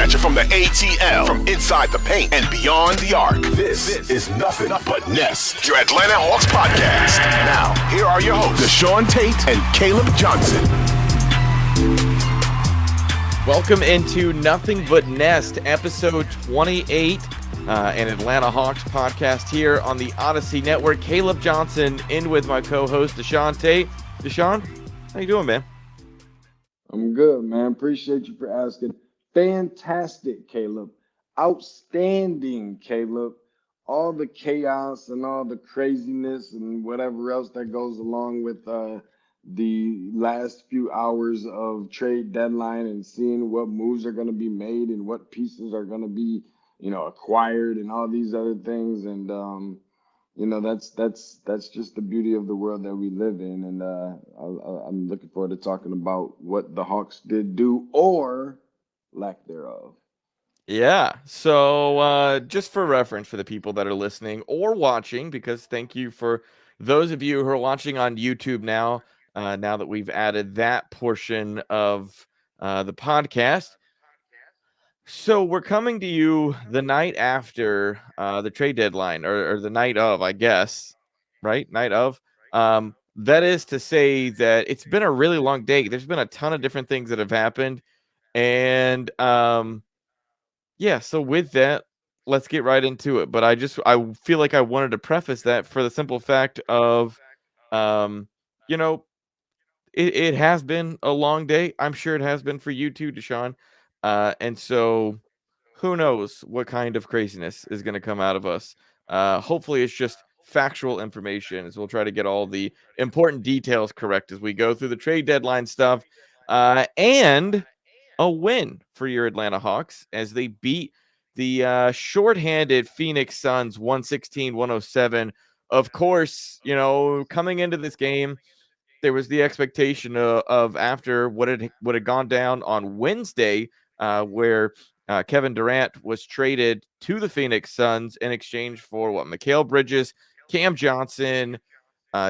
at you from the ATL, from inside the paint and beyond the arc. This is Nothin But Nest, your Atlanta Hawks podcast. Now, here are your hosts, DeShaun Tate and Caleb Johnson. Welcome into Nothin But Nest, episode 28, an Atlanta Hawks podcast here on the Odyssey Network. Caleb Johnson in with my co-host, DeShaun Tate. DeShaun, how you doing, man? I'm good, man. Appreciate you for asking. Fantastic, Caleb. Outstanding, Caleb. All the chaos and all the craziness and whatever else that goes along with the last few hours of trade deadline and seeing what moves are going to be made and what pieces are going to be, acquired and all these other things. And, that's just the beauty of the world that we live in. And I'm looking forward to talking about what the Hawks did do or lack thereof. Yeah, so just for reference for the people that are listening or watching, because thank you for those of you who are watching on YouTube now that we've added that portion of the podcast. So we're coming to you the night after the trade deadline, or the night of, I guess, right? Night of. That is to say that it's been a really long day. There's been a ton of different things that have happened. And yeah, so with that, let's get right into it. But I feel like I wanted to preface that for the simple fact of, it has been a long day. I'm sure it has been for you too, DeShaun. And so who knows what kind of craziness is going to come out of us. Hopefully it's just factual information, as we'll try to get all the important details correct as we go through the trade deadline stuff. And a win for your Atlanta Hawks as they beat the shorthanded Phoenix Suns 116-107. Of course, coming into this game, there was the expectation of after what had gone down on Wednesday, where Kevin Durant was traded to the Phoenix Suns in exchange for Mikal Bridges, Cam Johnson,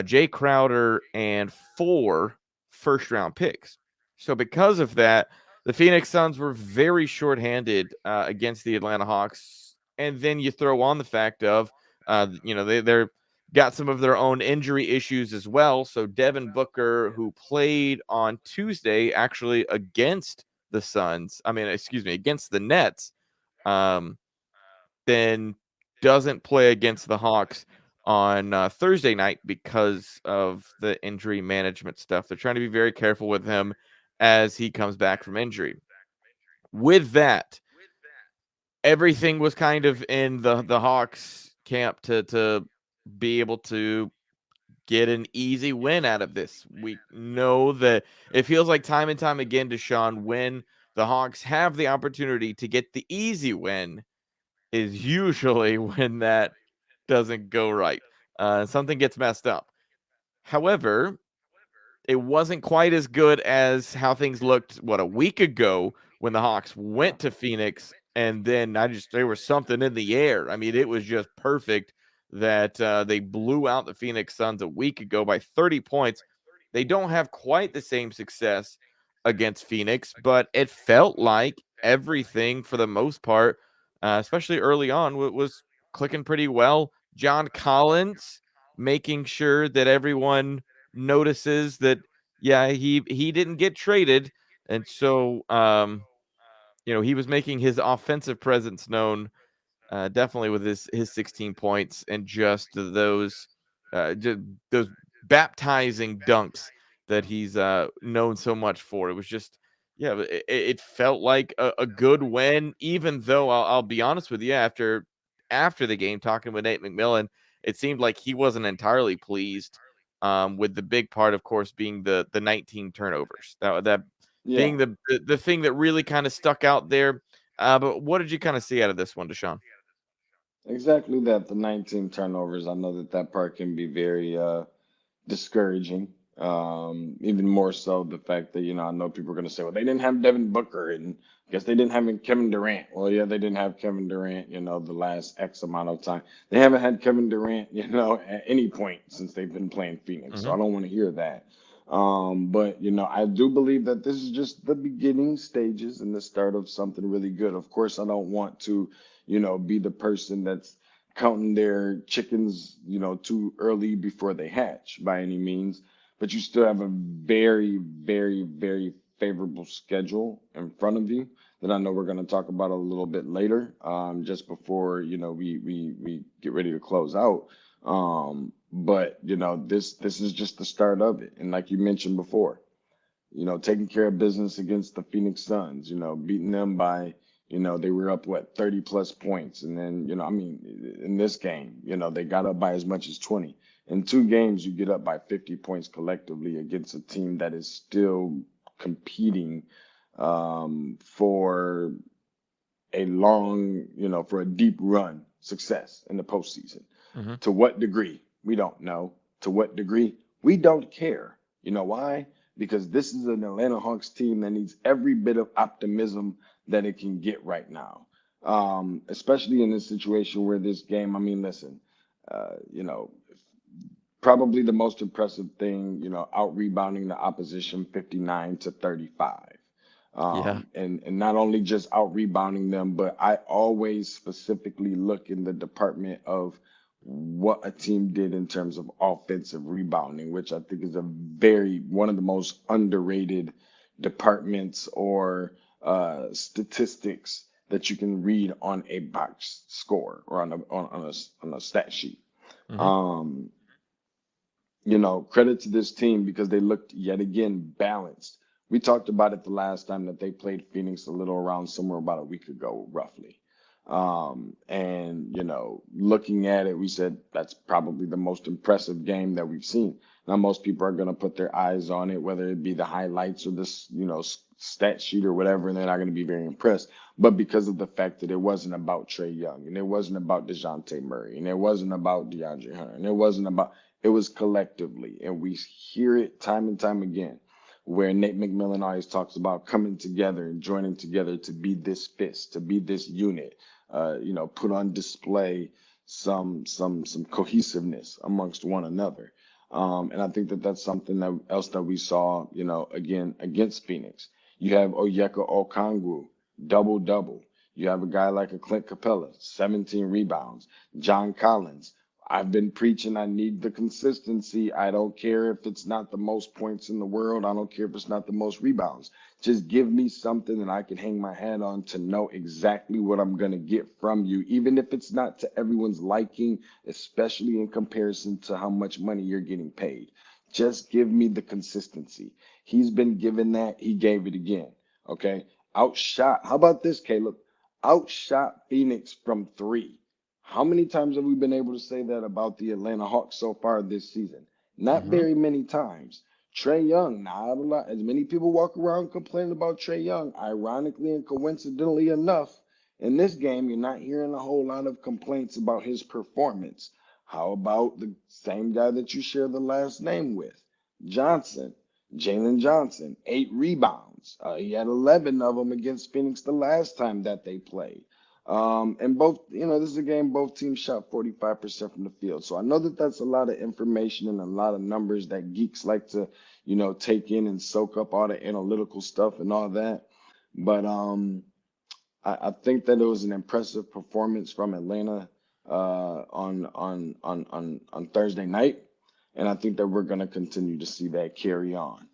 Jay Crowder, and 4 first-round picks. So because of that, the Phoenix Suns were very shorthanded against the Atlanta Hawks. And then you throw on the fact of, they're got some of their own injury issues as well. So Devin Booker, who played on Tuesday actually against the against the Nets, then doesn't play against the Hawks on Thursday night because of the injury management stuff. They're trying to be very careful with him as he comes back from injury. With that, everything was kind of in the Hawks camp to be able to get an easy win out of this. We know that it feels like time and time again, DeShaun, when the Hawks have the opportunity to get the easy win is usually when that doesn't go right. Something gets messed up. However, it wasn't quite as good as how things looked, a week ago when the Hawks went to Phoenix, and then there was something in the air. I mean, it was just perfect that they blew out the Phoenix Suns a week ago by 30 points. They don't have quite the same success against Phoenix, but it felt like everything for the most part, especially early on, was clicking pretty well. John Collins making sure that everyone notices that, he didn't get traded. And so, he was making his offensive presence known, definitely with his 16 points and just those baptizing dunks that he's known so much for. It was just, it felt like a good win, even though I'll be honest with you, after the game, talking with Nate McMillan, it seemed like he wasn't entirely pleased, with the big part, of course, being the 19 turnovers. That being the thing that really kind of stuck out there. But what did you kind of see out of this one, DeShaun? Exactly that, the 19 turnovers. I know that part can be very discouraging. Even more so the fact that, I know people are going to say, well, they didn't have Devin Booker, and I guess they didn't have Kevin Durant. Well, yeah, they didn't have Kevin Durant, the last X amount of time. They haven't had Kevin Durant, at any point since they've been playing Phoenix. So I don't want to hear that. But I do believe that this is just the beginning stages and the start of something really good. Of course, I don't want to, be the person that's counting their chickens, too early before they hatch by any means. But you still have a very, very, very favorable schedule in front of you that I know we're going to talk about a little bit later, just before, we get ready to close out. But this is just the start of it. And like you mentioned before, taking care of business against the Phoenix Suns, beating them by, they were up what 30 plus points. And then, I mean, in this game, they got up by as much as 20. In two games, you get up by 50 points collectively against a team that is still competing for a long, for a deep run success in the postseason. Mhm. To what degree? We don't know. To what degree? We don't care. You know why? Because this is an Atlanta Hawks team that needs every bit of optimism that it can get right now. Especially in this situation where this game, I mean, listen, uh, you know, probably the most impressive thing, out rebounding the opposition 59-35. Yeah. And not only just out rebounding them, but I always specifically look in the department of what a team did in terms of offensive rebounding, which I think is one of the most underrated departments or statistics that you can read on a box score or on a stat sheet. Mhm. Um, Credit to this team because they looked yet again balanced. We talked about it the last time that they played Phoenix a little around somewhere about a week ago, roughly. And looking at it, we said that's probably the most impressive game that we've seen. Now, most people are going to put their eyes on it, whether it be the highlights or this, stat sheet or whatever, and they're not going to be very impressed. But because of the fact that it wasn't about Trey Young, and it wasn't about DeJounte Murray, and it wasn't about DeAndre Hunter, and it was collectively, and we hear it time and time again, where Nate McMillan always talks about coming together and joining together to be this fist, to be this unit, put on display some cohesiveness amongst one another. And I think that that's something else that we saw, again against Phoenix. You have Oyeka Okongwu, double double. You have a guy like a Clint Capella, 17 rebounds. John Collins, I've been preaching I need the consistency. I don't care if it's not the most points in the world. I don't care if it's not the most rebounds. Just give me something that I can hang my hat on to know exactly what I'm going to get from you, even if it's not to everyone's liking, especially in comparison to how much money you're getting paid. Just give me the consistency. He's been given that. He gave it again. Okay. Outshot. How about this, Caleb? Outshot Phoenix from three. How many times have we been able to say that about the Atlanta Hawks so far this season? Not Mhm. very many times. Trey Young, not a lot. As many people walk around complaining about Trey Young, ironically and coincidentally enough, in this game, you're not hearing a whole lot of complaints about his performance. How about the same guy that you share the last name with? Johnson, Jalen Johnson, 8 rebounds. He had 11 of them against Phoenix the last time that they played. And both, this is a game both teams shot 45% from the field. So I know that that's a lot of information and a lot of numbers that geeks like to, take in and soak up all the analytical stuff and all that. But I think that it was an impressive performance from Atlanta on Thursday night, and I think that we're going to continue to see that carry on.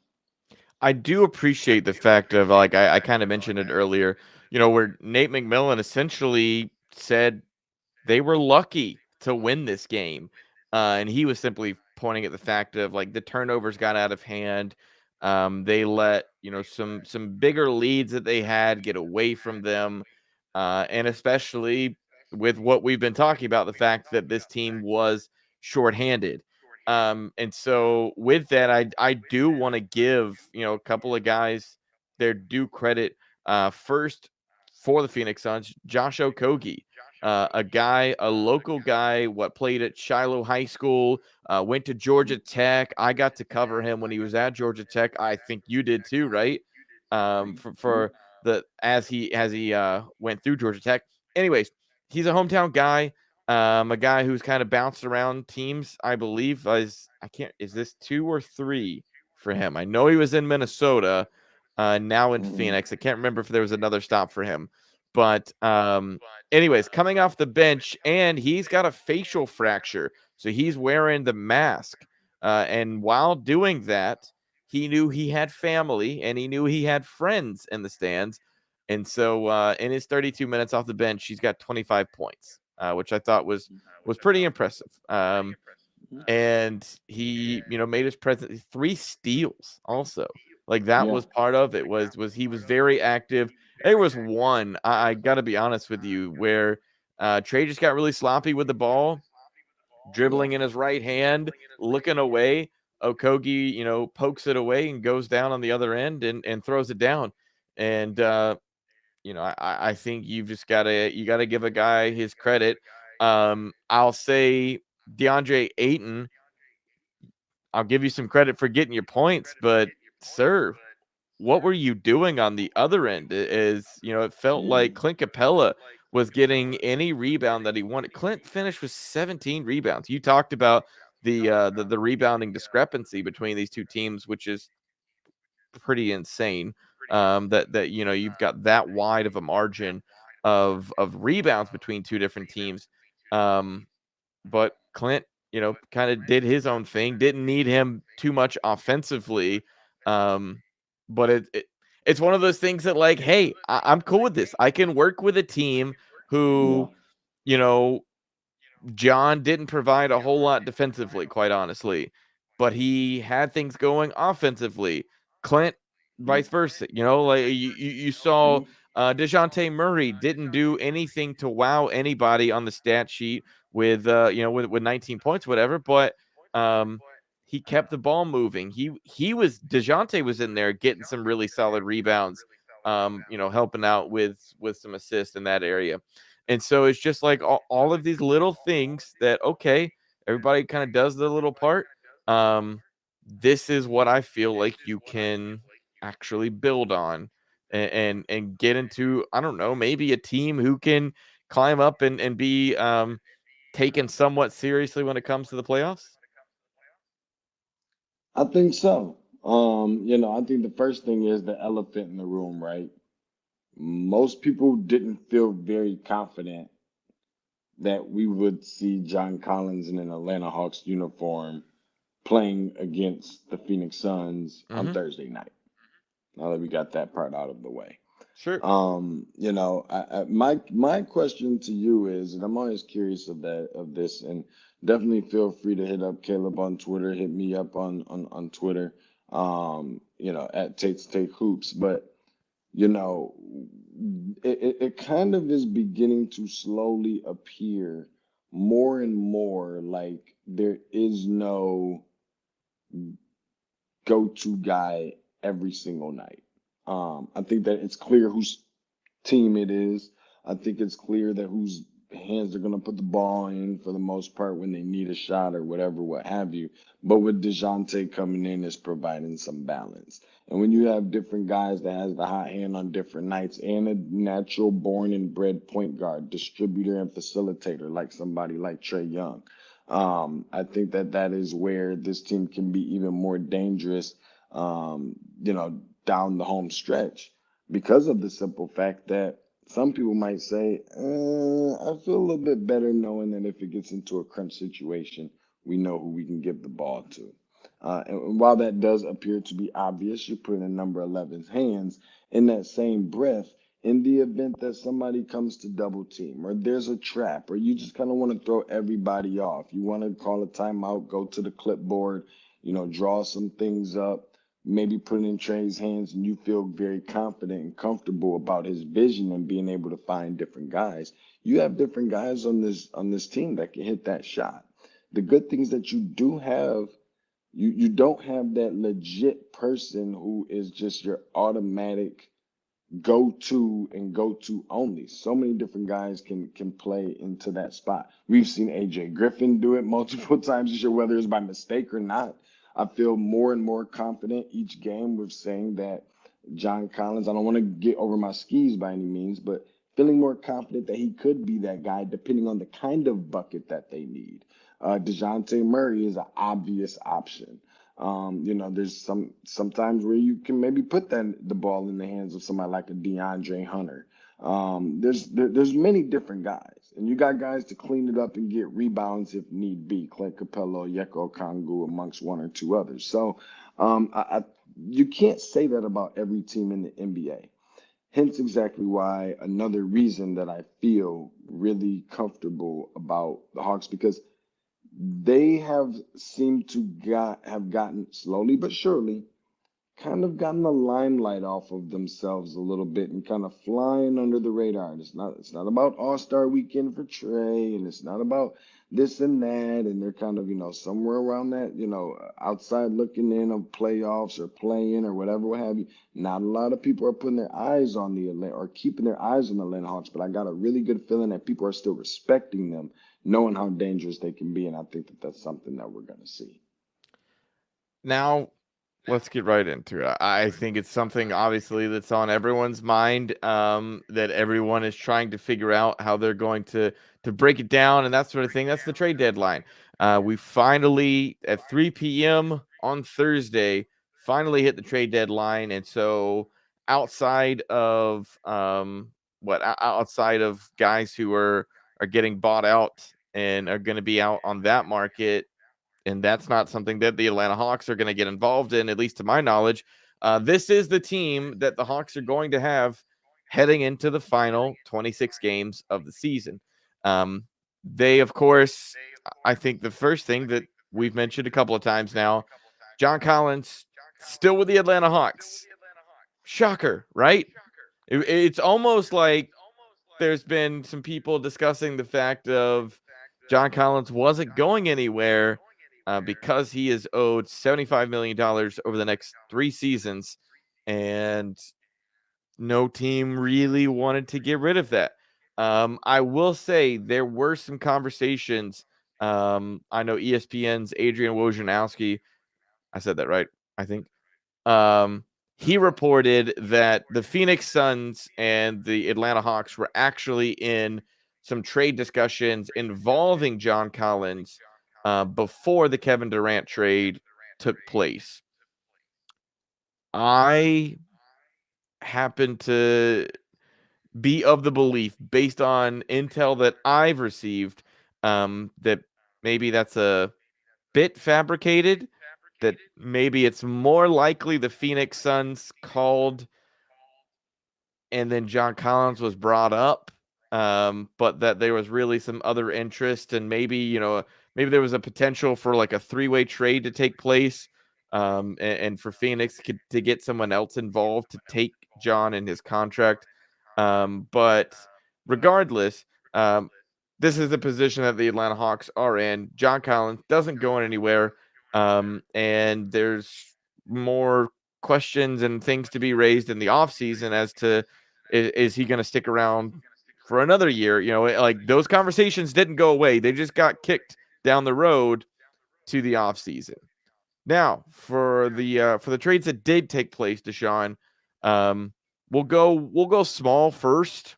I do appreciate the fact of like I kind of mentioned it earlier, where Nate McMillan essentially said they were lucky to win this game. And he was simply pointing at the fact of like the turnovers got out of hand. They let, some bigger leads that they had get away from them. And especially with what we've been talking about, the fact that this team was shorthanded. And so with that, I do want to give, a couple of guys their due credit. First for the Phoenix Suns, Josh Okogie, a local guy, what played at Shiloh High School, went to Georgia Tech. I got to cover him when he was at Georgia Tech. I think you did too, right? For the as he went through Georgia Tech. Anyways, he's a hometown guy. A guy who's kind of bounced around teams. I believe is this 2 or 3 for him. I know he was in Minnesota, now in Mm-hmm. Phoenix. I can't remember if there was another stop for him. But anyways, coming off the bench, and he's got a facial fracture. So he's wearing the mask. And while doing that, he knew he had family and he knew he had friends in the stands. And so in his 32 minutes off the bench, he's got 25 points, which I thought was pretty impressive. And he, made his presence, 3 steals also. Like that Yeah. was part of it was he was very active. There was one, I got to be honest with you, where Trey just got really sloppy with the ball, Yeah. dribbling in his right hand, looking away. Okogie, pokes it away and goes down on the other end and throws it down. And I think you gotta give a guy his credit. I'll say DeAndre Ayton, I'll give you some credit for getting your points, but sir, what were you doing on the other end? It felt Yeah. like Clint Capella was getting any rebound that he wanted. Clint finished with 17 rebounds. You talked about the rebounding discrepancy between these two teams, which is pretty insane. That you've got that wide of a margin of rebounds between two different teams. But Clint, kind of did his own thing. Didn't need him too much offensively. But it's one of those things that, like, hey, I'm cool with this. I can work with a team Yeah. who, you know, John didn't provide a whole lot defensively, quite honestly, but he had things going offensively. Clint, vice versa. Like you saw, Mhm. DeJounte Murray didn't do anything to wow anybody on the stat sheet with with 19 points, whatever. But um, he kept the ball moving. DeJounte was in there getting some really solid rebounds. Helping out with some assists in that area. And so it's just like all of these little things that, okay, everybody kind of does their little part. Um, this is what I feel like you can actually build on and get into, I don't know, maybe a team who can climb up and be taken somewhat seriously when it comes to the playoffs. I think so. I think the first thing is the elephant in the room, right? Most people didn't feel very confident that we would see John Collins in an Atlanta Hawks uniform playing against the Phoenix Suns on Mm-hmm. Thursday night. Now that we got that part out of the way. Sure. My question to you is, and I'm always curious of this, and definitely feel free to hit up Caleb on Twitter, hit me up on Twitter, at Tate's Take Hoops. But you know, it kind of is beginning to slowly appear more and more like there is no go-to guy every single night. I think that it's clear whose team it is. I think it's clear that whose hands are going to put the ball in for the most part when they need a shot or whatever, what have you. But with DeJounte coming in is providing some balance. And when you have different guys that has the hot hand on different nights and a natural born and bred point guard, distributor and facilitator like somebody like Trey Young, I think that is where this team can be even more dangerous, down the home stretch because of the simple fact that some people might say, I feel a little bit better knowing that if it gets into a crunch situation, we know who we can give the ball to. And while that does appear to be obvious, you put in number 11's hands. In that same breath, in the event that somebody comes to double team or there's a trap or you just kind of want to throw everybody off, you want to call a timeout, go to the clipboard, draw some things up, maybe put it in Trey's hands and you feel very confident and comfortable about his vision and being able to find different guys. You have different guys on this team that can hit that shot. The good things that you do have, you don't have that legit person who is just your automatic go-to and go-to only. So many different guys can play into that spot. We've seen AJ Griffin do it multiple times this year, whether it's by mistake or not. I feel more and more confident each game with saying that John Collins, I don't want to get over my skis by any means, but feeling more confident that he could be that guy depending on the kind of bucket that they need. DeJounte Murray is an obvious option. There's sometimes where you can maybe put the ball in the hands of somebody like a DeAndre Hunter. There's many different guys, and you got guys to clean it up and get rebounds if need be. Clint Capella, Yeko Kongu, amongst one or two others. So you can't say that about every team in the NBA. Hence, exactly why another reason that I feel really comfortable about the Hawks because they have seemed to have gotten slowly but surely kind of gotten the limelight off of themselves a little bit and kind of flying under the radar. And it's not about All-Star weekend for Trey, and it's not about this and that, and they're kind of, somewhere around that, outside looking in of playoffs or playing or whatever, what have you. Not a lot of people are putting their eyes on the Atlanta or keeping their eyes on the Atlanta Hawks, but I got a really good feeling that people are still respecting them, knowing how dangerous they can be, and I think that that's something that we're going to see. Now, let's get right into it. I think it's something obviously that's on everyone's mind, that everyone is trying to figure out how they're going to break it down and that sort of thing. That's the trade deadline. We finally at 3 p.m. on Thursday finally hit the trade deadline, and so outside of outside of guys who are getting bought out and are going to be out on that market, and that's not something that the Atlanta Hawks are going to get involved in, at least to my knowledge. This is the team that the Hawks are going to have heading into the final 26 games of the season. They, of course, I think the first thing that we've mentioned a couple of times now, John Collins still with the Atlanta Hawks. Shocker, right? It's almost like there's been some people discussing the fact of John Collins wasn't going anywhere because he is owed $75 million over the next 3 seasons, and no team really wanted to get rid of that. I will say there were some conversations. I know ESPN's Adrian Wojnarowski, I said that right, I think. He reported that the Phoenix Suns and the Atlanta Hawks were actually in some trade discussions involving John Collins before the Kevin Durant trade took place. I happen to be of the belief, based on intel that I've received, that maybe that's a bit fabricated, that maybe it's more likely the Phoenix Suns called and then John Collins was brought up, but that there was really some other interest, and maybe maybe there was a potential for like a 3-way trade to take place, and for Phoenix to get someone else involved to take John and his contract. But regardless, this is the position that the Atlanta Hawks are in. John Collins doesn't go anywhere, and there's more questions and things to be raised in the offseason as to is he going to stick around for another year? Like those conversations didn't go away. They just got kicked down the road to the offseason. Now, for the trades that did take place, DeShaun, we'll go small first.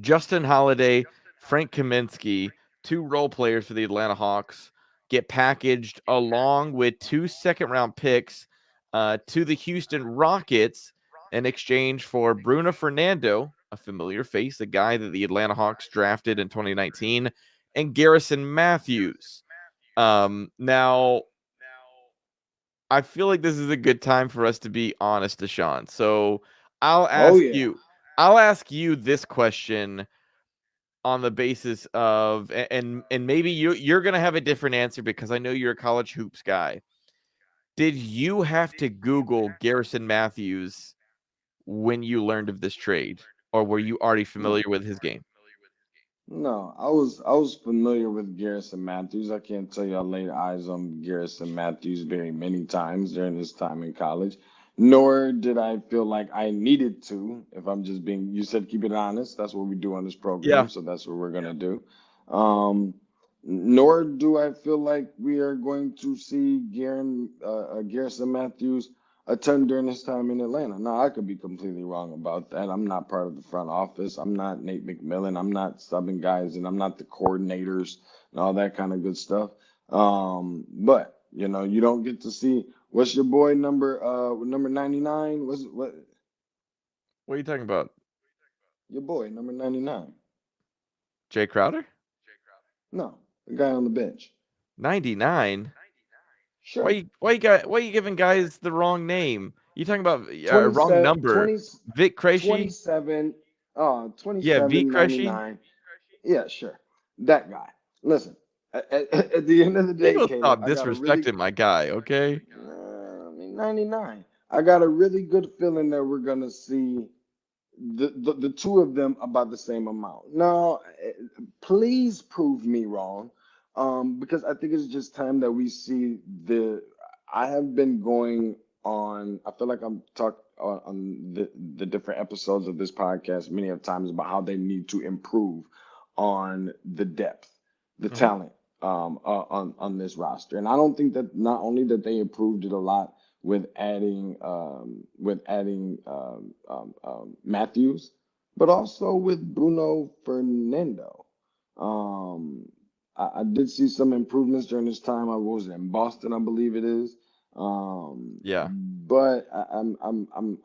Justin Holiday, Frank Kaminsky, 2 role players for the Atlanta Hawks, get packaged along with 2 second-round picks to the Houston Rockets in exchange for Bruno Fernando, a familiar face, a guy that the Atlanta Hawks drafted in 2019, and Garrison Matthews. Now, I feel like this is a good time for us to be honest, DeShaun. So I'll Oh ask yeah. you. I'll ask you this question on the basis of, and maybe you're gonna have a different answer because I know you're a college hoops guy. Did you have to Google Garrison Matthews when you learned of this trade, or were you already No. familiar with his game? No, I was familiar with Garrison Matthews. I can't tell you I laid eyes on Garrison Matthews very many times during this time in college. Nor did I feel like I needed to, if I'm just being, you said keep it honest. That's what we do on this program, Yeah. so that's what we're gonna do. Um, Nor do I feel like we are going to see Garrison Matthews attend during his time in Atlanta. Now, I could be completely wrong about that. I'm not part of the front office. I'm not Nate McMillan. I'm not subbing guys, and I'm not the coordinators and all that kind of good stuff. But You don't get to see what's your boy number 99? What What are you talking about? your boy number 99? Jay Crowder? No, the guy on the bench. 99? Sure. Why you giving guys the wrong name? You talking about wrong 27, number? Vic Krejci? 27, Yeah, Vic 27, Krejci. 99. Yeah, sure. That guy. Listen, at the end of the You day, gonna Caleb, stop I got a really, disrespecting my guy, okay? 99. I got a really good feeling that we're gonna see the two of them about the same amount. Now, please prove me wrong, because I think it's just time that we see the. I have been going on. I feel like I'm talk on the different episodes of this podcast many of times about how they need to improve on the depth, the Mhm. talent, on this roster. And I don't think that not only that they improved it a lot with adding Matthews, but also with Bruno Fernando. Um, I did see some improvements during this time. I was in Boston, I believe it is. Yeah. But I'm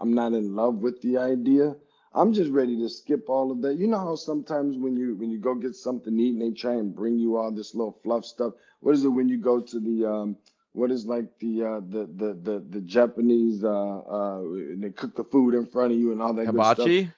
not in love with the idea. I'm just ready to skip all of that. You know how sometimes when you go get something to eat and they try and bring you all this little fluff stuff. What is it when you go to the what is like the Japanese they cook the food in front of you and all that good stuff. Hibachi?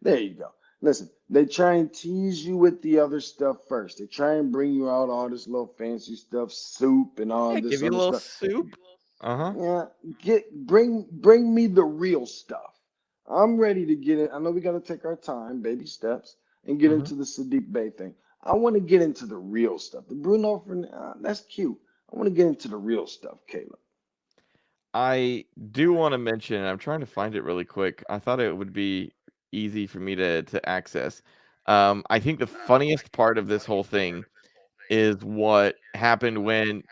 There you go. Listen, they try and tease you with the other stuff first. They try and bring you out all this little fancy stuff, soup and all Yeah, this give you a other little stuff. soup. Uh-huh. Yeah, bring me the real stuff. I'm ready to get it. I know we got to take our time, baby steps, and get Mhm. into the Sadiq Bey thing. I want to get into the real stuff. The Bruno Fernandes, that's cute. I want to get into the real stuff, Caleb. I do want to mention, and I'm trying to find it really quick. I thought it would be easy for me to access. I think the funniest part of this whole thing is what happened when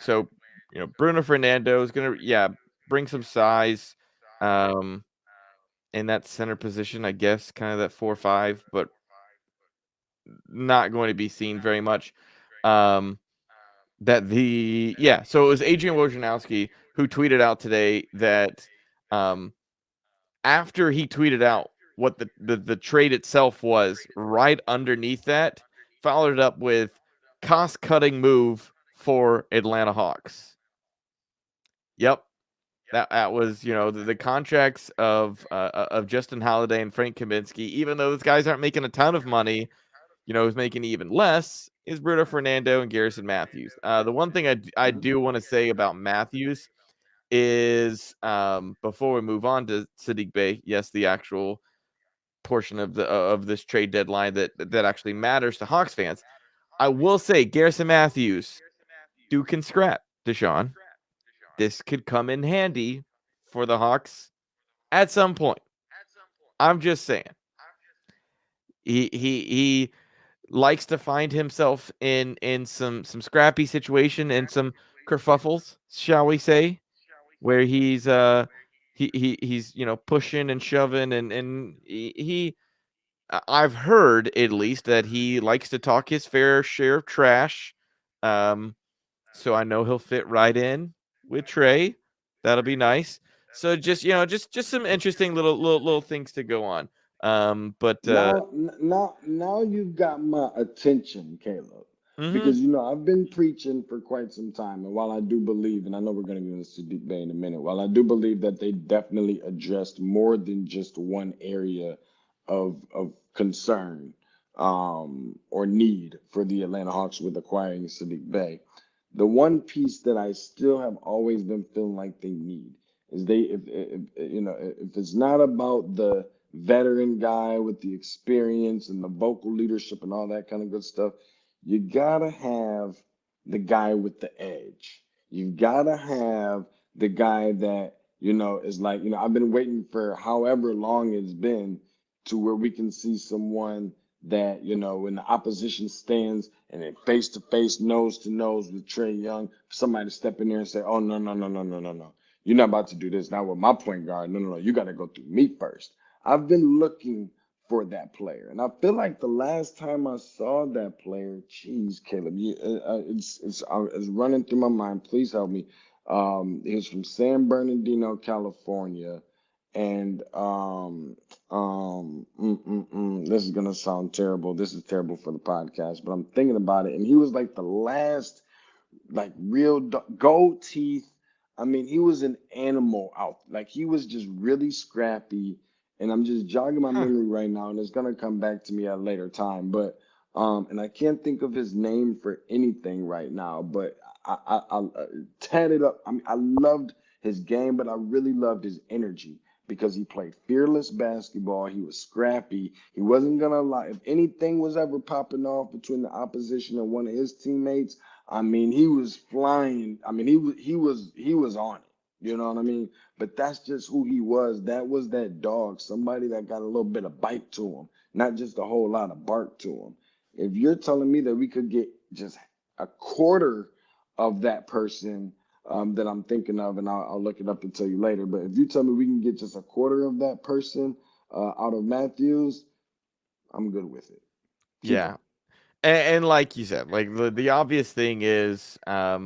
Bruno Fernando is gonna bring some size um in that center position, I guess, kind of that 4-5, but not going to be seen very much. Um so it was Adrian Wojnarowski who tweeted out today that um after he tweeted out what the trade itself was, right underneath that, followed it up with cost cutting move for Atlanta Hawks. Yep. That was, the contracts of Justin Holiday and Frank Kaminsky, even though those guys aren't making a ton of money, who's making even less is Bruno Fernando and Garrison Matthews. The one thing I Mhm. do want to say about Matthews is before we move on to Sadiq Bey, yes, the actual portion of this trade deadline that actually matters to Hawks fans. I will say Garrison Matthews can scrap DeShaun. This could come in handy for the Hawks at some point. I'm just saying. He likes to find himself in some scrappy situation and some kerfuffles, shall we say, where he's pushing and shoving and I've heard at least that he likes to talk his fair share of trash. Um, so I know he'll fit right in with Trey. That'll be nice. So just some interesting little things to go on. But Now you've got my attention, Caleb, mhm, because I've been preaching for quite some time, and while I do believe, and I know we're going to get into Sadiq Bey in a minute, while I do believe that they definitely addressed more than just one area of concern, or need for the Atlanta Hawks with acquiring Sadiq Bey, the one piece that I still have always been feeling like they need is if it's not about the veteran guy with the experience and the vocal leadership and all that kind of good stuff, you gotta have the guy with the edge. You gotta have the guy that is like, I've been waiting for however long it's been to where we can see someone that, when the opposition stands and then face to face, nose to nose with Trey Young, somebody to step in there and say, oh, no, no, no, no, no, no, no. You're not about to do this now with my point guard. No, no, no. You got to go through me first. I've been looking for that player. And I feel like the last time I saw that player, geez, Caleb, it's running through my mind. Please help me. He was from San Bernardino, California, and this is gonna sound terrible. This is terrible for the podcast, but I'm thinking about it, and he was like the last like real gold teeth. I mean, he was an animal out. Like he was just really scrappy. And I'm just jogging my Huh. memory right now, and it's gonna come back to me at a later time. But and I can't think of his name for anything right now. But I tatted up. I mean, I loved his game, but I really loved his energy because he played fearless basketball. He was scrappy. He wasn't gonna lie. If anything was ever popping off between the opposition and one of his teammates, I mean, he was flying. I mean, he was on it. You know what I mean? But that's just who he was. That was that dog, somebody that got a little bit of bite to him, not just a whole lot of bark to him. If you're telling me that we could get just a quarter of that person that I'm thinking of, and I'll look it up and tell you later. But if you tell me we can get just a quarter of that person out of Matthews, I'm good with it. Keep Yeah. going. And like you said, like the obvious thing is, a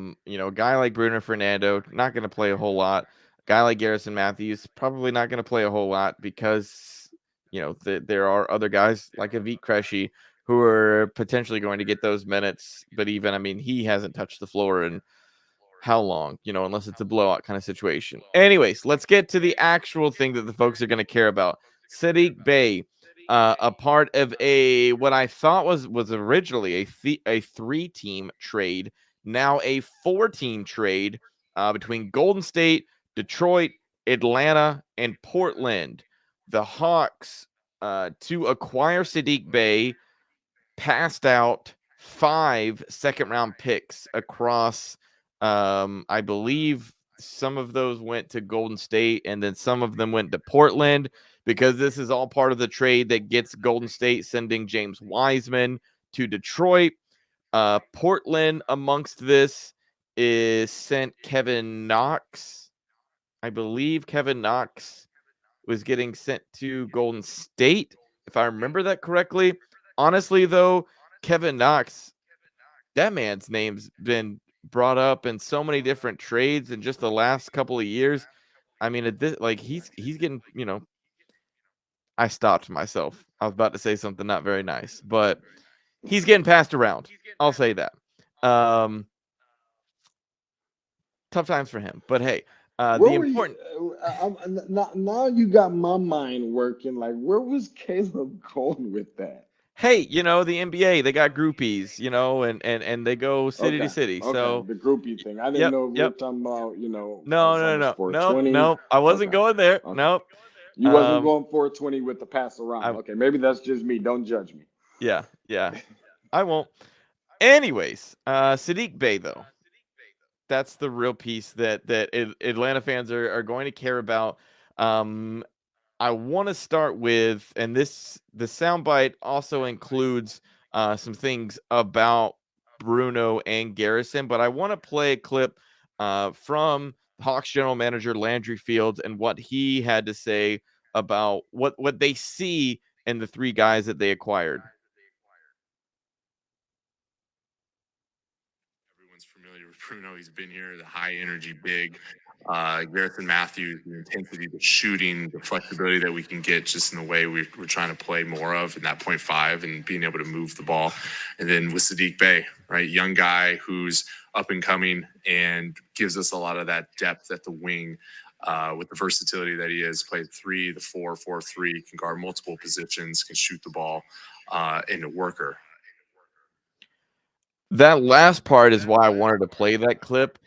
guy like Bruno Fernando not going to play a whole lot. A guy like Garrison Matthews probably not going to play a whole lot because there are other guys like Avit Krejci who are potentially going to get those minutes. But even I mean, he hasn't touched the floor in how long? Unless it's a blowout kind of situation. Anyways, let's get to the actual thing that the folks are going to care about. Sadiq Bey, a part of a what I thought was originally a 3-team trade, now a 4-team trade between Golden State, Detroit, Atlanta, and Portland. The Hawks to acquire Sadiq Bey passed out 5 second-round picks across. I believe some of those went to Golden State, and then some of them went to Portland because this is all part of the trade that gets Golden State sending James Wiseman to Detroit. Portland amongst this is sent Kevin Knox. I believe Kevin Knox was getting sent to Golden State, if I remember that correctly. Honestly, though, Kevin Knox, that man's name's been brought up in so many different trades in just the last couple of years. I mean, like he's getting, I stopped myself. I was about to say something not very nice, but he's getting passed around. I'll say that. Um, Tough times for him, but hey, Where the were you? important. Now you got my mind working. Like, where was Caleb going with that? Hey, the NBA, they got groupies, and they go city to Okay, city. okay, So, the groupie thing. I didn't yep, know if we were yep. talking about, No, no, almost no, no, 420. no. I wasn't Okay, going there. okay. Nope. You wasn't Um, going 420 with the pass around. I Okay, maybe that's just me. Don't judge me. yeah, yeah. I won't. Anyways, Sadiq Bey though. That's the real piece that Atlanta fans are going to care about. Um, I want to start with, and the soundbite also includes some things about Bruno and Garrison, but I want to play a clip from Hawks general manager Landry Fields and what he had to say about what they see in the 3 guys that they acquired. Everyone's familiar with Bruno. He's been here, the high energy big. Garrison Matthews, the intensity, the shooting, the flexibility that we can get just in the way we're trying to play more of in that 0.5 and being able to move the ball. And then with Sadiq Bey, right? Young guy who's up and coming and gives us a lot of that depth at the wing. With the versatility that he is, played 3, the 4-4-3, can guard multiple positions, can shoot the ball, and a worker. That last part is why I wanted to play that clip,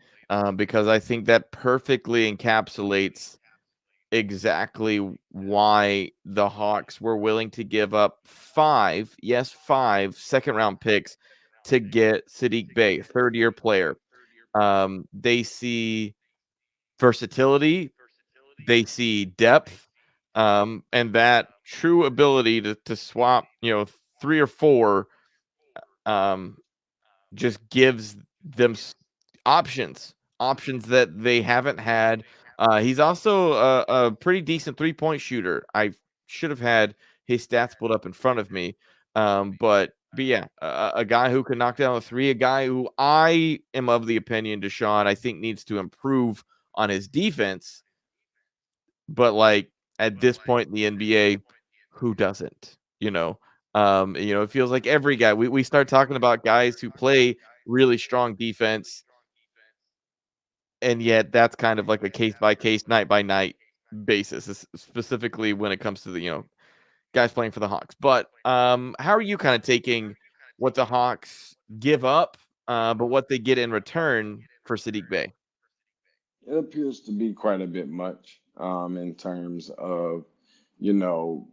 because I think that perfectly encapsulates exactly why the Hawks were willing to give up 5, yes, 5 second-round picks to get Sadiq Bey, third-year player. They see versatility, they see depth, and that true ability to swap, 3 or 4, um, just gives them options that they haven't had. He's also a pretty decent 3-point shooter. I should have had his stats pulled up in front of me. But yeah, a guy who can knock down the three, a guy who I am of the opinion, DeShaun, I think needs to improve on his defense. But like at this point in the NBA, who doesn't? It feels like every guy we start talking about guys who play really strong defense, and yet that's kind of like a case by case, night by night basis, specifically when it comes to the guys playing for the Hawks. But how are you kind of taking what the Hawks give up, but what they get in return for Sadiq Bey? It appears to be quite a bit much in terms of, you know,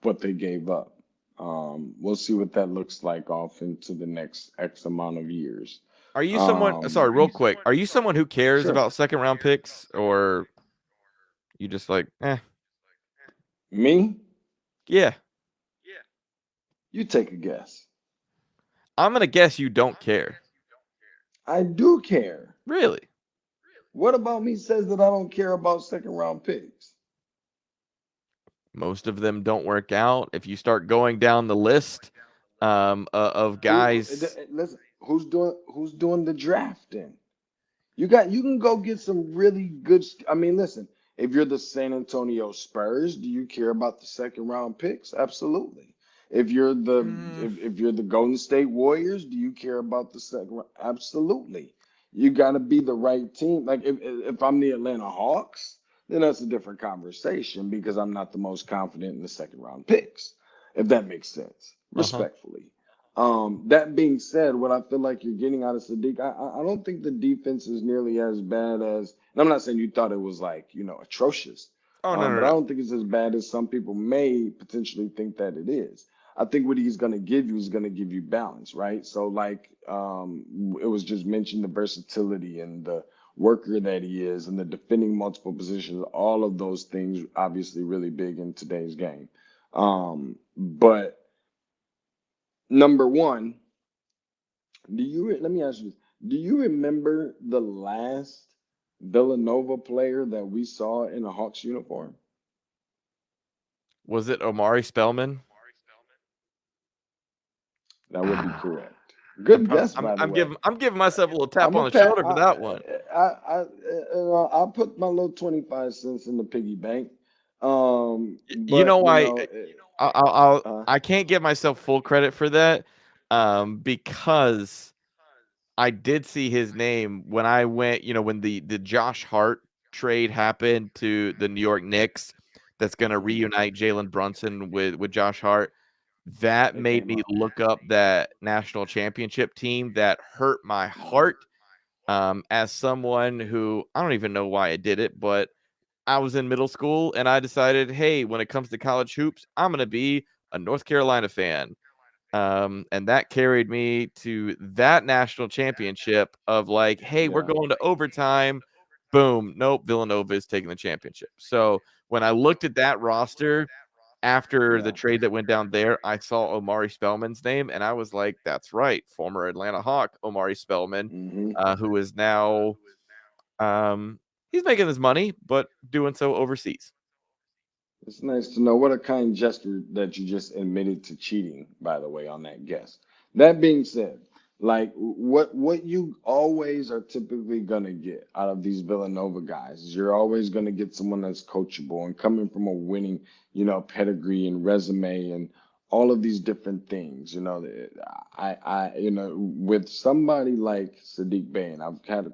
what they gave up. We'll see what that looks like off into the next X amount of years. Are you someone? Sorry, Um, real quick. Are you someone who cares sure. about second round picks, or you just like, Me? yeah? You take a guess. I'm gonna guess you don't care. I do care. Really? What about me says that I don't care about second round picks? Most of them don't work out. If you start going down the list of guys, Listen, who's doing the drafting? You can go get some really good. I mean, listen, if you're the San Antonio Spurs, do you care about the second round picks? Absolutely. If you're the mm, if you're the Golden State Warriors, do you care about the second round? Absolutely. You got to be the right team. Like if I'm the Atlanta Hawks, then that's a different conversation because I'm not the most confident in the second round picks, if that makes sense, uh-huh. respectfully. That being said, what I feel like you're getting out of Sadiq, I don't think the defense is nearly as bad as, and I'm not saying you thought it was like, atrocious, Oh no, no, but I no. don't think it's as bad as some people may potentially think that it is. I think what he's going to give you is going to give you balance, right? So, like it was just mentioned, the versatility and the worker that he is and the defending multiple positions, all of those things obviously really big in today's game. But number one, let me ask you this. Do you remember the last Villanova player that we saw in a Hawks uniform? Was it Omari Spellman? That would be Ah, correct. Good guess, I'm by the I'm way. giving myself a little tap I'm a on the pat. shoulder for that one. I put my little 25 cents in the piggy bank. You But know why? I can't give myself full credit for that, because I did see his name when I went. When the Josh Hart trade happened to the New York Knicks, that's going to Mhm, reunite Jalen Brunson with Josh Hart. That it made came me up. look up that national championship team. That hurt my heart. As someone who I don't even know why I did it, but I was in middle school and I decided, hey, when it comes to college hoops, I'm going to be a North Carolina fan. And that carried me to that national championship of like, hey, we're Yeah. going to overtime. Boom. Nope. Villanova is taking the championship. So when I looked at that roster after the Yeah. trade that went down there, I saw Omari Spellman's name and I was like, that's right. Former Atlanta Hawk, Omari Spellman, Hmm. who is now, um, he's making his money, but doing so overseas. It's nice to know what a kind gesture that you just admitted to cheating, by the way, on that guess. That being said, like what you always are typically gonna get out of these Villanova guys is you're always gonna get someone that's coachable and coming from a winning, pedigree and resume and all of these different things. With somebody like Sadiq Bey, and I've had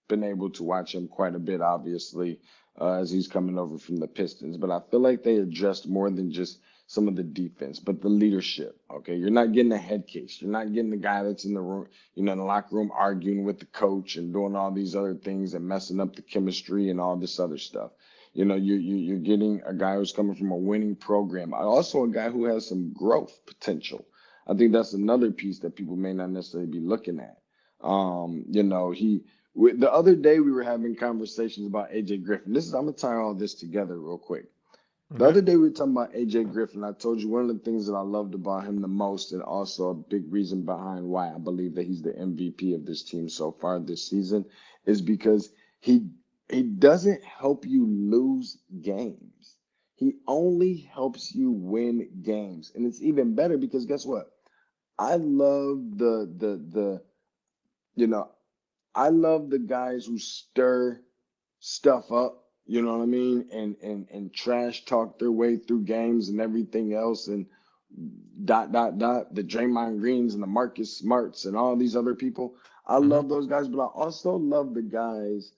been able to watch him quite a bit, obviously, as he's coming over from the Pistons. But I feel like they adjust more than just some of the defense, but the leadership. Okay, you're not getting a head case. You're not getting the guy that's in the room, in the locker room arguing with the coach and doing all these other things and messing up the chemistry and all this other stuff. You're getting a guy who's coming from a winning program. Also, a guy who has some growth potential. I think that's another piece that people may not necessarily be looking at. The other day we were having conversations about AJ Griffin. I'm gonna tie all this together real quick. The Okay. other day we were talking about AJ Griffin. I told you one of the things that I loved about him the most, and also a big reason behind why I believe that he's the MVP of this team so far this season, is because he doesn't help you lose games. He only helps you win games. And it's even better because guess what? I love the you know, I love the guys who stir stuff up, you know what I mean, and trash talk their way through games and everything else, and the Draymond Greens and the Marcus Smarts and all these other people. I Mhm. love those guys, but I also love the guys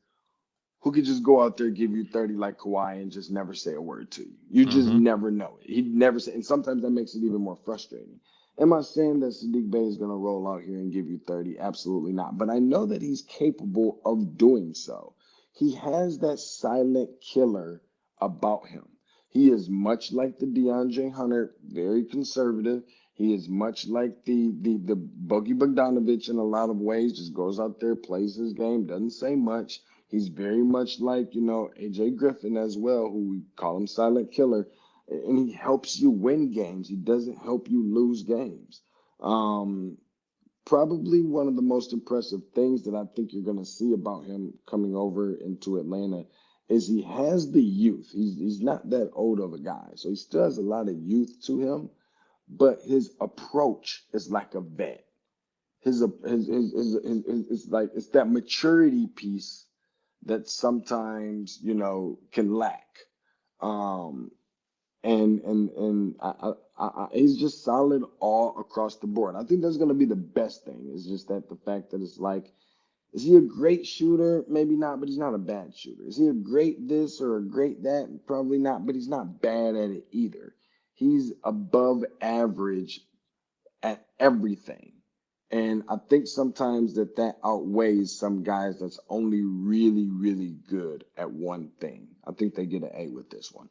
who could just go out there, give you 30 like Kawhi and just never say a word to you. You just Mhm. never know it. He'd never say, and sometimes that makes it even more frustrating. Am I saying that Sadiq Bey is going to roll out here and give you 30? Absolutely not. But I know that he's capable of doing so. He has that silent killer about him. He is much like the DeAndre Hunter, very conservative. He is much like the Bogey Bogdanovich in a lot of ways, just goes out there, plays his game, doesn't say much. He's very much like, AJ Griffin as well, who we call him Silent Killer, and he helps you win games. He doesn't help you lose games. Um, Probably one of the most impressive things that I think you're going to see about him coming over into Atlanta is he has the youth. He's not that old of a guy, so he still has a lot of youth to him, but his approach is like a vet. It's like it's that maturity piece that sometimes can lack. Um, and he's just solid all across the board. I think that's going to be the best thing. Is just that the fact that it's like, is he a great shooter? Maybe not, but he's not a bad shooter. Is he a great this or a great that? Probably not, but he's not bad at it either. He's above average at everything. And I think sometimes that outweighs some guys that's only really, really good at one thing. I think they get an A with this one.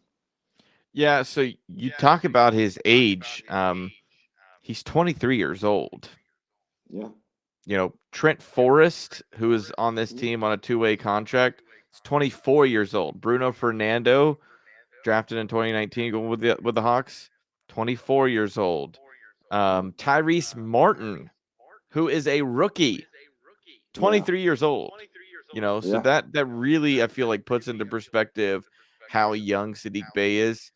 Yeah, so you talk about his age. He's 23 years old. Yeah. Trent Forrest, who is on this team on a two-way contract, is 24 years old. Bruno Fernando, drafted in 2019, going with the Hawks, 24 years old. Tyrese Martin, who is a rookie, Yeah. 23 years old. So Yeah. that really, I feel like, puts into perspective how young Sadiq Bey is.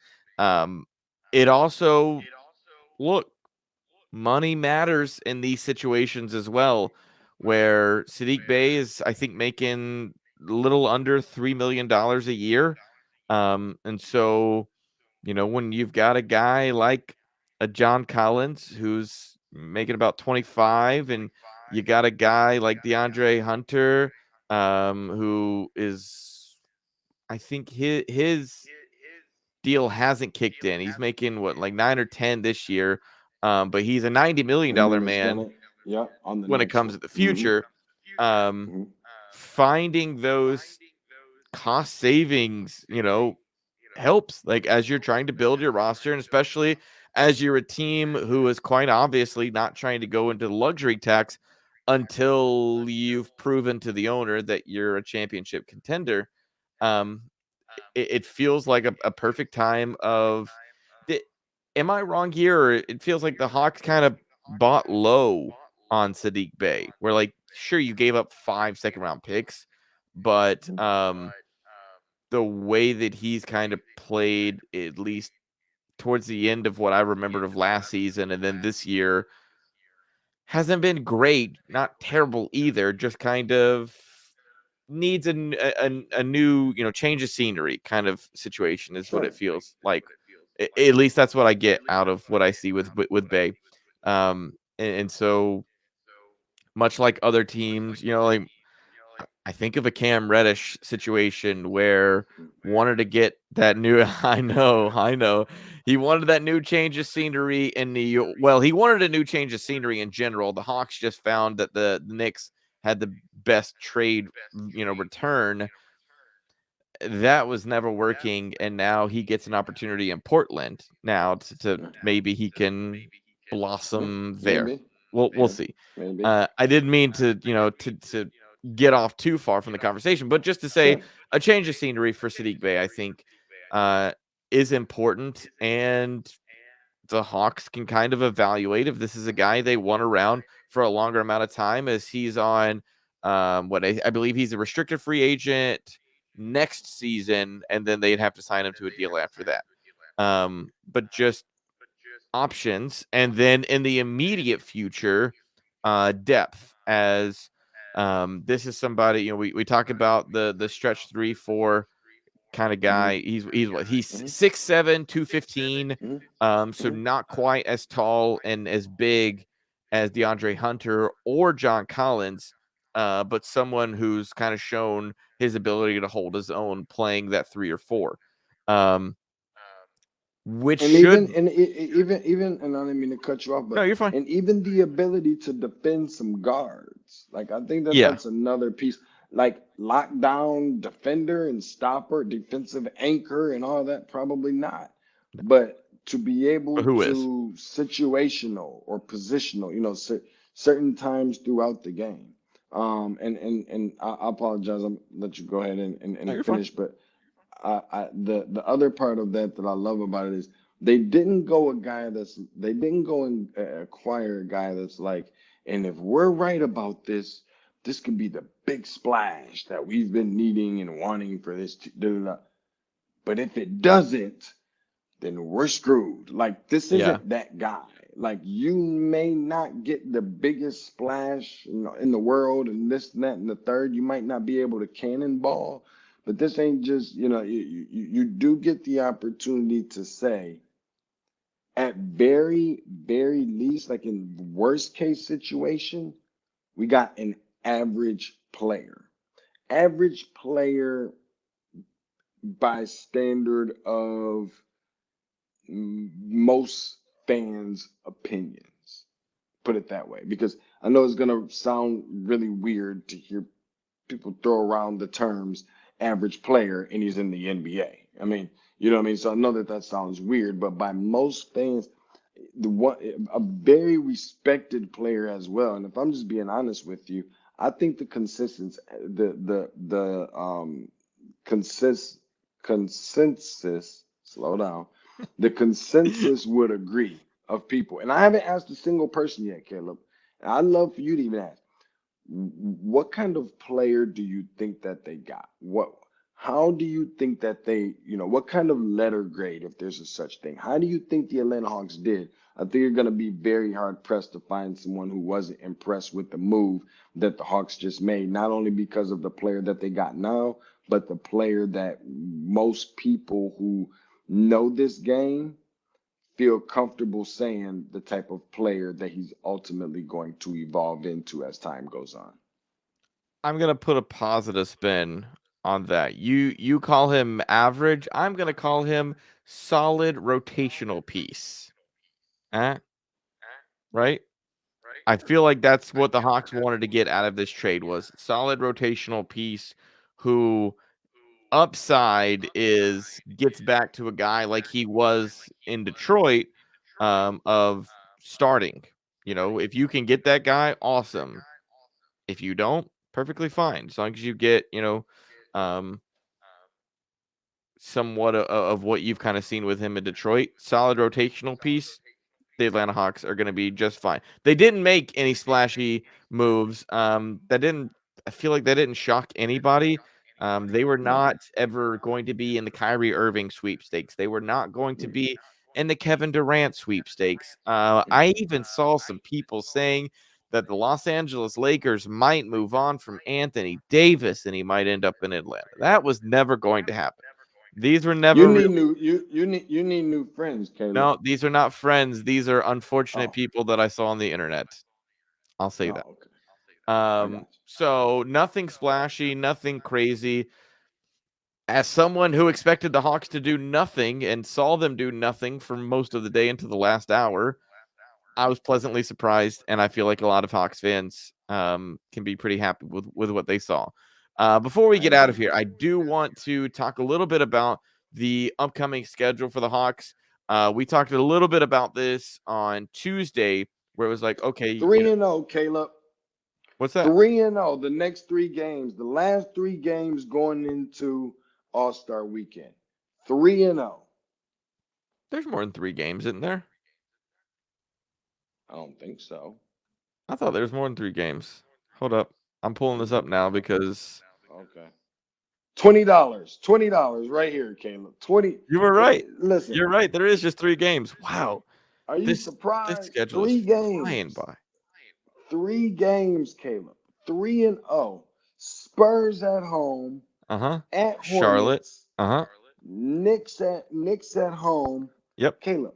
It also, look, money matters in these situations as well, where Sadiq Bey is, I think, making a little under $3 million a year. And so, when you've got a guy like a John Collins who's making about 25, and you got a guy like DeAndre Hunter, who is, I think his deal hasn't kicked in. He's making what, like 9 or 10 this year. But he's a $90 million And then it's man gonna, yeah, on the when it next comes one. to the Mm-hmm. future. Um, Mm-hmm. Finding those cost savings, helps, like, as you're trying to build your roster, and especially as you're a team who is quite obviously not trying to go into the luxury tax until you've proven to the owner that you're a championship contender. Um, it feels like a perfect time of the, am I wrong here? Or it feels like the Hawks kind of bought low on Sadiq Bey, where, like, sure, you gave up 5 second-round picks, but the way that he's kind of played, at least towards the end of what I remembered of last season and then this year, hasn't been great, not terrible either, just kind of needs a new, change of scenery kind of situation is what it Sure. feels like. At least that's what I get out of what I see with Bay. And so much like other teams, like, I think of a Cam Reddish situation where wanted to get that new. I know. He wanted that new change of scenery in New York. Well, he wanted a new change of scenery in general. The Hawks just found that the Knicks had the best trade, return. That was never working, and now he gets an opportunity in Portland now to maybe he can Yeah. blossom there. Maybe. We'll Yeah. see. Maybe. I didn't mean to, to get off too far from the conversation, but just to say Sure. a change of scenery for Sadiq Bey, I think, uh, is important, and the Hawks can kind of evaluate if this is a guy they want around for a longer amount of time, as he's on what I believe he's a restricted free agent next season, and then they'd have to sign him to a deal after that. but just options. And then in the immediate future, depth as this is somebody, we talk about the stretch 3-4 kind of Mm-hmm. guy. He's Mm-hmm. 6'7", 215. So Mm-hmm. not quite as tall and as big as DeAndre Hunter or John Collins, but someone who's kind of shown his ability to hold his own playing that 3 or 4. Which And even should and I didn't mean to cut you off, no, but you're fine. and even the ability to defend some guards. Like I think that Yeah. that's another piece. Like lockdown defender and stopper, defensive anchor, and all that. Probably not. But to be But able who is? to situational or positional, certain times throughout the game. And I apologize. I'm let you go ahead No, and you're fine. finish, but the other part of that I love about it is they didn't go and acquire a guy that's like, and if we're right about this, this could be the big splash that we've been needing and wanting for this. But if it doesn't, then we're screwed. Like this Yeah. isn't that guy. Like you may not get the biggest splash, in the world and this and that and the third. You might not be able to cannonball, but this ain't just, you do get the opportunity to say, at very, very least, like in worst case situation, we got an average player. Average player by standard of most fans' opinions. Put it that way, because I know it's gonna sound really weird to hear people throw around the terms average player and he's in the NBA. I mean, you know what I mean? So I know that that sounds weird, but by most fans, the one a very respected player as well. And if I'm just being honest with you, I think the consistency, the consist consensus, slow down, the consensus would agree of people. And I haven't asked a single person yet, Caleb. And I'd love for you to even ask, what kind of player do you think that they got? How do you think that what kind of letter grade, if there's a such thing? How do you think the Atlanta Hawks did? I think you're going to be very hard pressed to find someone who wasn't impressed with the move that the Hawks just made, not only because of the player that they got now, but the player that most people who know this game feel comfortable saying the type of player that he's ultimately going to evolve into as time goes on. I'm gonna put a positive spin on that. You call him average. I'm gonna call him solid rotational piece. Eh? Right? I feel like that's what the Hawks wanted to get out of this trade was solid rotational piece who upside is gets back to a guy like he was in Detroit, of starting. If you can get that guy, awesome. If you don't, perfectly fine. As long as you get, um, somewhat of what you've kind of seen with him in Detroit, solid rotational piece, the Atlanta Hawks are going to be just fine. They didn't make any splashy moves. I feel like that didn't shock anybody. They were No. not ever going to be in the Kyrie Irving sweepstakes. They were not going to Mm, be in the Kevin Durant sweepstakes. mm, I even saw some people saying that the Los Angeles Lakers might move on from Anthony Davis and he might end up in Atlanta. That was never going to happen. These were You never need really. new you need new friends, Caleb. No, these are not friends. These are unfortunate Oh, people that I saw on the internet. I'll say that. okay. I got So nothing splashy, nothing crazy. As someone who expected the Hawks to do nothing and saw them do nothing for most of the day into the last hour, I was pleasantly surprised, and I feel like a lot of Hawks fans can be pretty happy with what they saw. Before we I get out of agree. here, I do want to talk a little bit about the upcoming schedule for the Hawks. We talked a little bit about this on Tuesday, where it was like, okay, 3-0, Caleb. what's that? 3-0. The next three games, the last three games going into All-Star weekend. 3-0. There's more than 3 games, isn't there? I don't think so. I thought there was more than 3 games. Hold up. I'm pulling this up now because Okay. $20 right here, Caleb. 20. You were right. Listen, You're right. There is just 3 games. Wow. are you This surprised? schedule is Three flying games. by. 3 games, Caleb. 3-0. Spurs at home, Uh-huh. at Charlotte. Hornets, Uh-huh. Knicks at home. Yep. Caleb,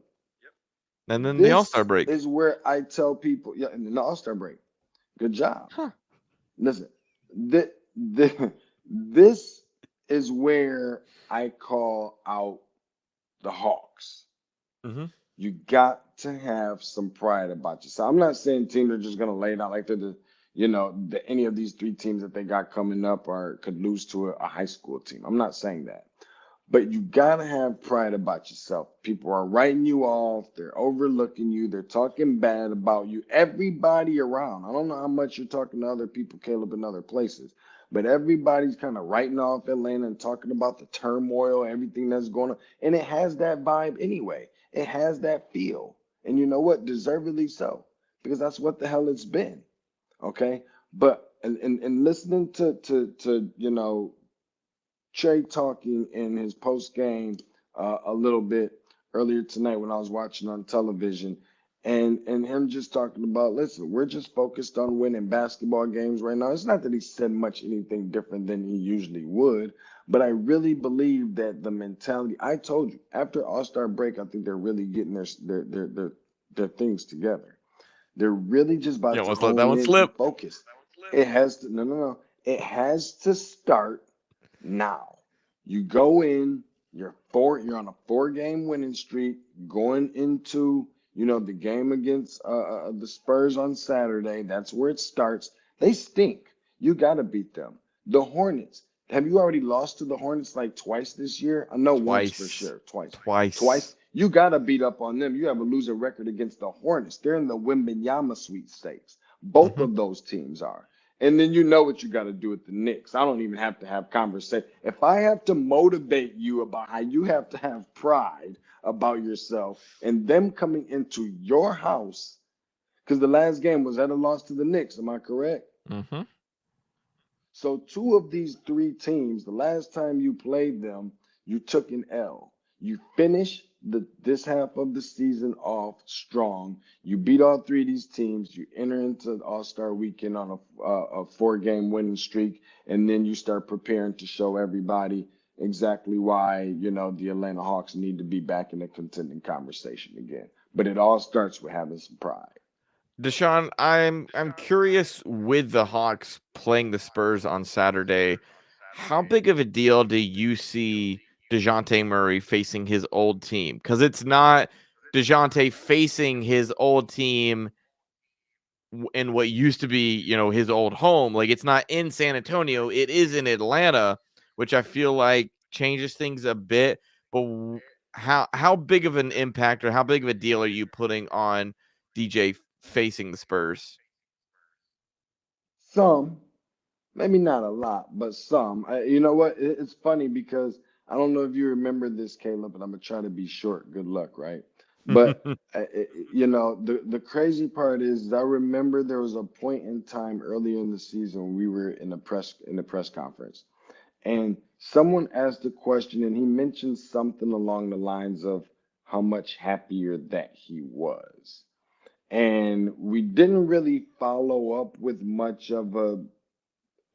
And then the All-Star this break. is where I tell people, yeah, and the All-Star break. Good job. Huh. Listen, this is where I call out the Hawks. Mm-hmm. You got to have some pride about yourself. I'm not saying teams are just gonna lay it out like they're any of these 3 teams that they got coming up or could lose to a high school team. I'm not saying that. But you gotta have pride about yourself. People are writing you off, they're overlooking you, they're talking bad about you. Everybody around. I don't know how much you're talking to other people, Caleb, in other places, but everybody's kind of writing off Atlanta and talking about the turmoil, everything that's going on. And it has that vibe anyway. It has that feel. And you know what? Deservedly so. Because that's what the hell it's been. Okay. But and listening to Trey talking in his post game a little bit earlier tonight when I was watching on television, and him just talking about, listen, we're just focused on winning basketball games right now. It's not that he said much anything different than he usually would, but I really believe that the mentality. I told you after All-Star break, I think they're really getting their things together. They're really just You about to almost let that hone one in and slip. focus. It has to no. It has to start now. You go in, you're on a 4-game winning streak, going into the game against the Spurs on Saturday. That's where it starts. They stink. You got to beat them. The Hornets. Have you already lost to the Hornets like twice this year? I know once for Twice. sure. Twice. Twice. You got to beat up on them. You have a losing record against the Hornets. They're in the Wembanyama sweepstakes. Both Mhm. of those teams are. And then you know what you got to do with the Knicks. I don't even have to have conversation. If I have to motivate you about how you have to have pride about yourself and them coming into your house, because the last game was at a loss to the Knicks, am I correct? Mhm. So 2 of these 3 teams, the last time you played them, you took an L. You finished this half of the season off strong. You beat all 3 of these teams. You enter into the All-Star weekend on a 4-game winning streak, and then you start preparing to show everybody exactly why the Atlanta Hawks need to be back in the contending conversation again. But it all starts with having some pride. DeShaun, I'm curious with the Hawks playing the Spurs on Saturday. How big of a deal do you see DeJounte Murray facing his old team? Because it's not DeJounte facing his old team in what used to be, his old home. Like, it's not in San Antonio. It is in Atlanta, which I feel like changes things a bit. But how big of an impact or how big of a deal are you putting on DJ facing the Spurs? Some. Maybe not a lot, but some. You know what? It's funny because I don't know if you remember this, Caleb, but I'm gonna try to be short. Good luck, right? But the crazy part is I remember there was a point in time earlier in the season when we were in the press conference, and someone asked a question, and he mentioned something along the lines of how much happier that he was. And we didn't really follow up with much of a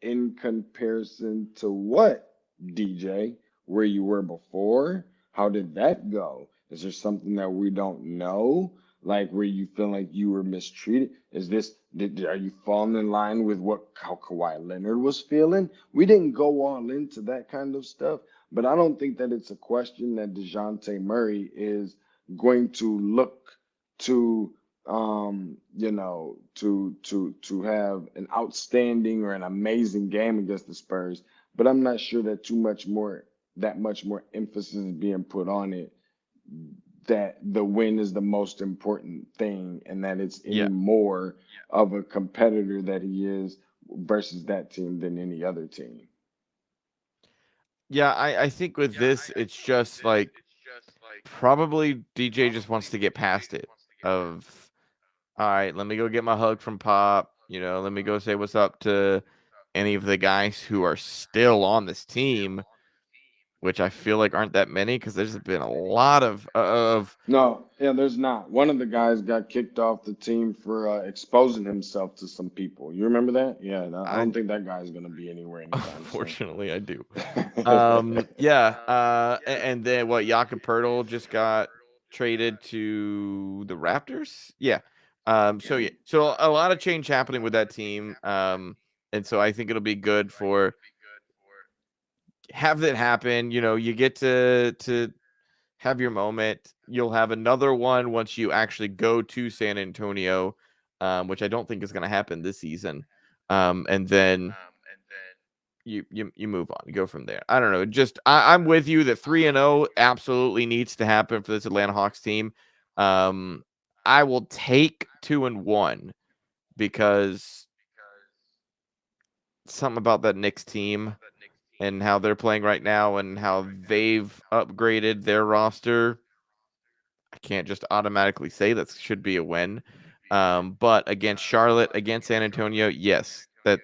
in comparison to what, DJ? Where you were before? How did that go? Is there something that we don't know? Like where you feel like you were mistreated? Are you falling in line with how Kawhi Leonard was feeling? We didn't go all into that kind of stuff, but I don't think that it's a question that DeJounte Murray is going to look to to have an outstanding or an amazing game against the Spurs, but I'm not sure that that much more emphasis is being put on it, that the win is the most important thing and that it's any Yeah. more of a competitor that he is versus that team than any other team. Yeah, I think with this, it's just like probably DJ just wants to get past it. All right, let me go get my hug from Pop. Let me go say what's up to any of the guys who are still on this team, which I feel like aren't that many because there's been a lot of No, yeah, there's not. One of the guys got kicked off the team for exposing himself to some people. You remember that? Yeah, I I don't think that guy's gonna be anywhere anytime soon. unfortunately I do. Yeah, and then what? Jakob Pertl just got traded to the Raptors. Yeah. So yeah, so a lot of change happening with that team. And so I think it'll be good for have that happen. You know, you get to have your moment. You'll have another one once you actually go to San Antonio, which I don't think is going to happen this season. And then you move on, you go from there. I don't know. Just I'm with you that 3-0 absolutely needs to happen for this Atlanta Hawks team. I will take 2-1 because something about that Knicks team and how they're playing right now and how they've upgraded their roster. I can't just automatically say that should be a win. But against Charlotte, against San Antonio, yes, that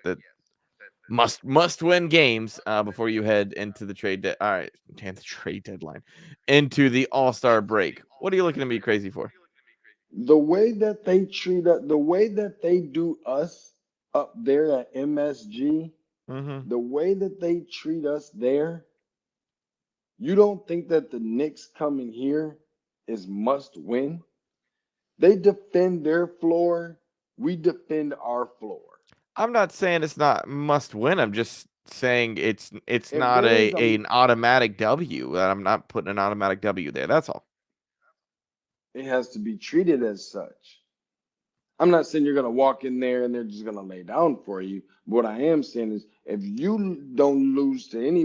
must win games before you head into the all right, the trade deadline, into the All-Star break. What are you looking at me crazy for? The way that they treat us, the way that they do us up there at MSG, Mm-hmm. the way that they treat us there, you don't think that the Knicks coming here is must win? They defend their floor, we defend our floor. I'm not saying it's not must win. I'm just saying it's If not there's a, an automatic W. I'm not putting an automatic W there. That's all. it has to be treated as such. I'm not saying you're gonna walk in there and they're just gonna lay down for you. What I am saying is, if you don't lose to any,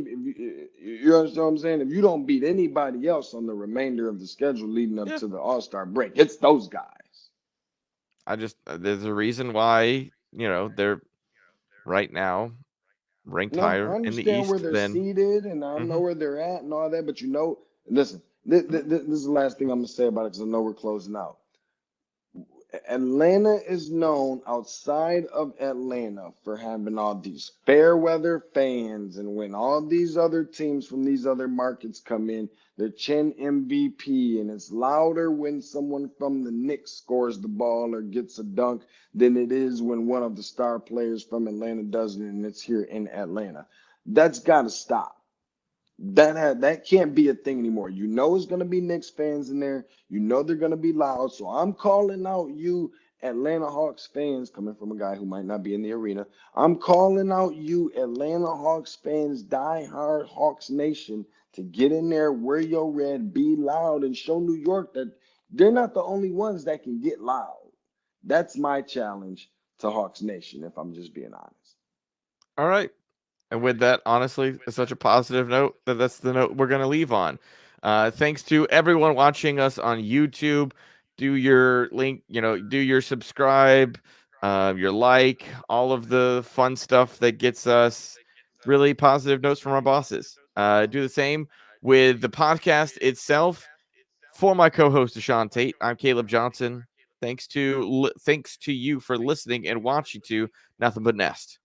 you understand what I'm saying? If you don't beat anybody else on the remainder of the schedule leading up Yeah. to the All-Star break, it's those guys. I just there's a reason why they're right now ranked No, I higher in the understand where East they're than. seated and I know Mhm. where they're at and all that, but listen, this is the last thing I'm gonna say about it because I know we're closing out. Atlanta is known outside of Atlanta for having all these fair weather fans, and when all these other teams from these other markets come in, they're chin MVP, and it's louder when someone from the Knicks scores the ball or gets a dunk than it is when one of the star players from Atlanta does it, and it's here in Atlanta. That's got to stop. That can't be a thing anymore. You know it's gonna be Knicks fans in there. You know they're gonna be loud. So I'm calling out you Atlanta Hawks fans, coming from a guy who might not be in the arena. I'm calling out you Atlanta Hawks fans, die-hard Hawks Nation, to get in there, wear your red, be loud, and show New York that they're not the only ones that can get loud. That's my challenge to Hawks Nation, if I'm just being honest. All right. And with that, honestly, it's such a positive note that's the note we're going to leave on. Thanks to everyone watching us on YouTube. Do your link, do your subscribe, your like, all of the fun stuff that gets us really positive notes from our bosses. Do the same with the podcast itself. For my co-host DeShaun Tate, I'm Caleb Johnson. Thanks to you for listening and watching to Nothing But Nest.